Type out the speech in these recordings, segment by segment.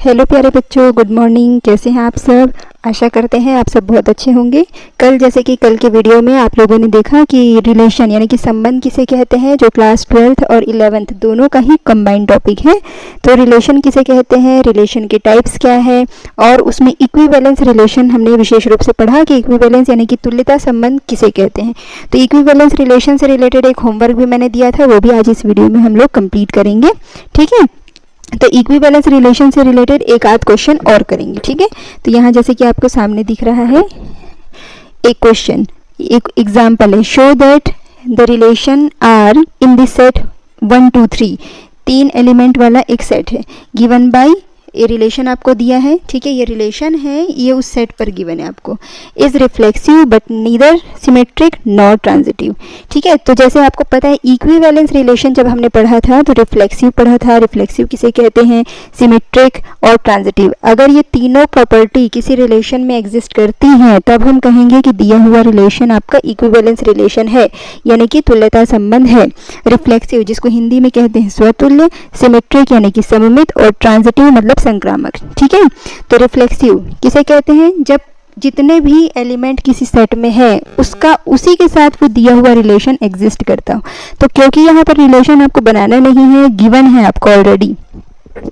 Hello प्यारे बच्चों, good morning. कैसे हैं आप सब? आशा करते हैं आप सब बहुत अच्छे होंगे। कल जैसे कि कल के वीडियो में आप लोगों ने देखा कि रिलेशन यानी कि संबंध किसे कहते हैं, जो क्लास 12th और 11th दोनों का ही कंबाइंड टॉपिक है। तो रिलेशन किसे कहते हैं, रिलेशन के टाइप्स क्या है, और उसमें इक्विवेलेंस रिलेशन हमने विशेष रूप से पढ़ा कि इक्विवेलेंस यानी कि तुल्यता संबंध किसे कहते हैं। तो इक्विवेलेंस रिलेशन से रिलेटेड एक होमवर्क भी मैंने दिया था, वो भी आज इस वीडियो में हम लोग कंप्लीट करेंगे। ठीक है, तो इक्विवेलेंस रिलेशन से रिलेटेड एक आध क्वेश्चन और करेंगे। ठीक है, तो यहाँ जैसे कि आपको सामने दिख रहा है एक क्वेश्चन, एक एग्जाम्पल है। Show that the relation are in the set 1 2 3, 3 element वाला एक सेट है। गिवन बाय, ये रिलेशन आपको दिया है। ठीक है, ये रिलेशन है, ये उस सेट पर गिवन है आपको। Is reflexive but neither symmetric nor transitive. ठीक है, तो जैसे आपको पता है इक्विवेलेंस रिलेशन जब हमने पढ़ा था तो रिफ्लेक्सिव पढ़ा था। रिफ्लेक्सिव किसे कहते हैं, सिमेट्रिक और ट्रांजिटिव। अगर ये तीनों प्रॉपर्टी किसी रिलेशन में एग्जिस्ट करती हैं तब हम कहेंगे कि दिया हुआ रिलेशन आपका इक्विवेलेंस रिलेशन है, यानी कि तुल्यता संबंध है। रिफ्लेक्सिव जिसको हिंदी में कहते हैं स्वतुल्य, सिमेट्रिक यानी कि सममित, और ट्रांजिटिव मतलब संक्रामक। ठीक है, तो रिफ्लेक्सिव किसे कहते हैं, जब जितने भी एलिमेंट किसी सेट में है उसका उसी के साथ वो दिया हुआ रिलेशन एग्जिस्ट करता हो। तो क्योंकि यहाँ पर रिलेशन आपको बनाना नहीं है, गिवन है आपको ऑलरेडी।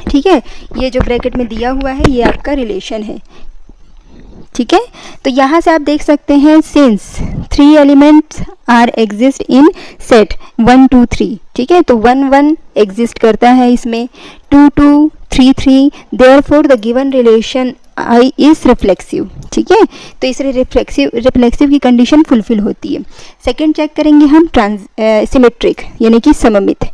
ठीक है, ये जो ब्रैकेट में दिया हुआ है ये आपका रिलेशन है। ठीक है, तो यहाँ से आप देख सकते हैं since 3 elements are exist in set 1 2 3। ठीक है, तो 1 1 एग्जिस्ट करता है इसमें, 2 2 3 3, therefore the given relation I is reflexive. ठीक है, तो इसलिए रिफ्लेक्सिव की कंडीशन फुलफिल होती है। सेकंड चेक करेंगे हम सिमेट्रिक यानी कि सममित।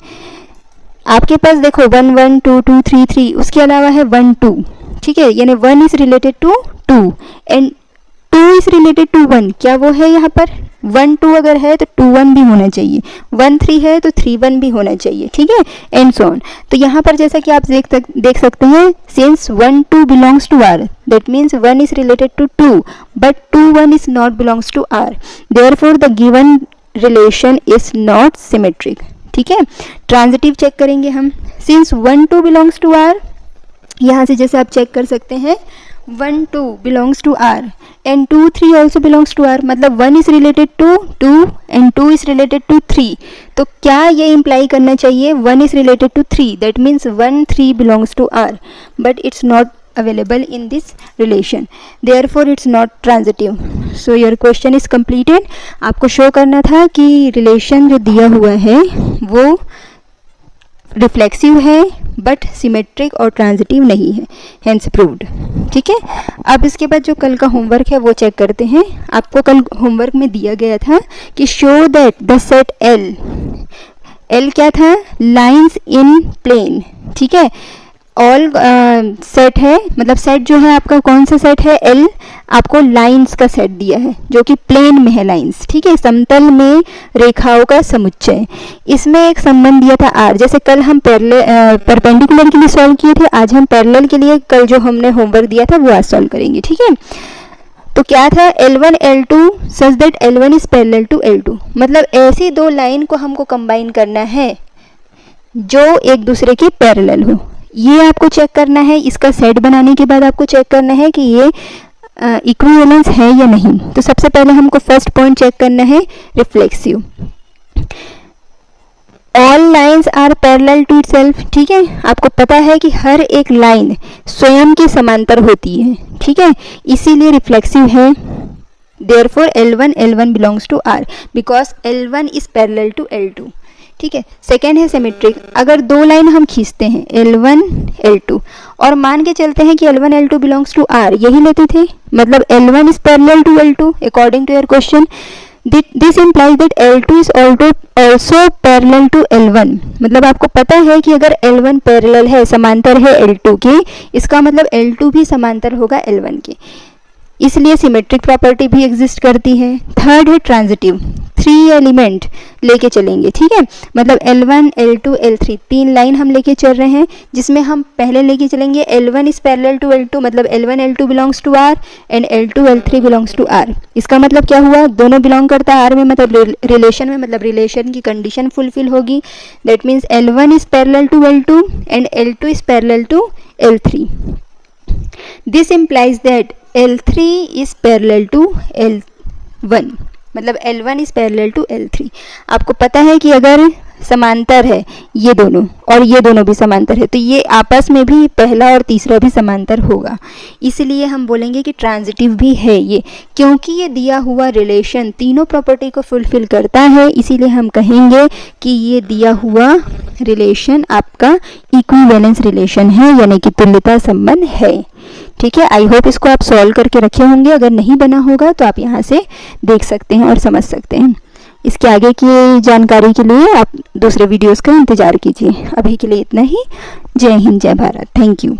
आपके पास देखो 1 1 2 2 3 3, उसके अलावा है 1 2। ठीक है, यानी 1 is related to 2 and 2 is related to 1। क्या वो है यहाँ पर 1 2 अगर है तो 2 1 भी होना चाहिए, 1 3 है तो 3 1 भी होना चाहिए। ठीक है, एंड सो ऑन। तो यहाँ पर जैसा कि आप देख सकते हैं, since 1 2 belongs to R, that means 1 is related to 2 but 2 1 is not belongs to R, therefore the given relation is not symmetric. ठीक है, ट्रांजिटिव चेक करेंगे हम। सिंस 1 2 बिलोंग्स टू R, यहाँ से जैसे आप चेक कर सकते हैं 1 2 belongs to R and 2 3 also belongs to R, मतलब 1 is related to 2 and 2 is related to 3। तो क्या ये इंप्लाई करना चाहिए 1 is related to 3, that means 1 3 belongs to R, but it's not available in this relation, therefore it's not transitive. So your question is completed. आपको show करना था कि relation जो दिया हुआ है वो रिफ्लेक्सिव है बट सिमेट्रिक और ट्रांजिटिव नहीं है, हेंस प्रूव्ड। ठीक है, अब इसके बाद जो कल का होमवर्क है वो चेक करते हैं। आपको कल होमवर्क में दिया गया था कि show that the set L क्या था, लाइंस इन प्लेन। ठीक है, ऑल सेट है, मतलब सेट जो है आपका कौन सा सेट है, L आपको लाइंस का सेट दिया है जो कि प्लेन में है लाइंस। ठीक है, समतल में रेखाओं का समुच्चय। इसमें एक संबंध दिया था R, जैसे कल हम परपेंडिकुलर के लिए सॉल्व किए थे, आज हम पैरेलल के लिए कल जो हमने होमवर्क दिया था वो आज सॉल्व करेंगे। ठीक है, तो क्या था L1 L2 such that L1 is parallel to L2, मतलब ऐसी दो लाइन को हमको कंबाइन करना है जो एक दूसरे के पैरेलल हो। ये आपको चेक करना है। इसका सेट बनाने के बाद आपको चेक करना है कि ये इक्विवेलेंस है या नहीं। तो सबसे पहले हमको फर्स्ट पॉइंट चेक करना है reflexive. All lines are parallel to itself. ठीक है, आपको पता है कि हर एक लाइन स्वयं के समांतर होती है। ठीक है, इसीलिए रिफ्लेक्सिव है। Therefore L1 belongs to R because L1 is parallel to L2। ठीक है, सेकेंड है सिमेट्रिक। अगर दो लाइन हम खींचते हैं L1 L2 और मान के चलते हैं कि L1 L2 belongs to R, यही लेते थे, मतलब L1 is parallel to L2 according to your question. This implies that L2 is also parallel to L1, मतलब आपको पता है कि अगर L1 पैरेलल है, समांतर है L2 के, इसका मतलब L2 भी समांतर होगा L1 के, इसलिए सिमेट्रिक प्रॉपर्टी भी एग्जिस्ट करती है। थर्ड है ट्रांजिटिव, 3 एलिमेंट लेके चलेंगे। ठीक है, मतलब L1 L2 L3 3 लाइन हम लेके चल रहे हैं, जिसमें हम पहले लेके चलेंगे L1 is parallel to L2, मतलब L1 L2 belongs to R and L2 L3 belongs to R। इसका मतलब क्या हुआ, दोनों बिलोंग करता है R में, मतलब रिलेशन में, मतलब रिलेशन की कंडीशन फुलफिल होगी। That means L1 is parallel to L2 and L2 is parallel to L3। This implies that L3 is parallel to L1, मतलब L1 is parallel to L3। आपको पता है कि अगर समांतर है ये दोनों और ये दोनों भी समांतर है तो ये आपस में भी पहला और तीसरा भी समांतर होगा, इसलिए हम बोलेंगे कि ट्रांजिटिव भी है ये, क्योंकि ये दिया हुआ रिलेशन तीनों प्रॉपर्टी को फुलफिल करता है, इसीलिए हम कहेंगे कि ये दिया हुआ रिलेशन आपका इक्विवेलेंस रिलेशन है, यानी कि तुल्यता संबंध है। ठीक है, आई होप इसको आप सॉल्व करके रखे होंगे, अगर नहीं बना होगा तो आप यहाँ से देख सकते हैं और समझ सकते हैं। इसके आगे की जानकारी के लिए आप दूसरे वीडियोस का इंतज़ार कीजिए। अभी के लिए इतना ही। जय हिंद, जय भारत, थैंक यू।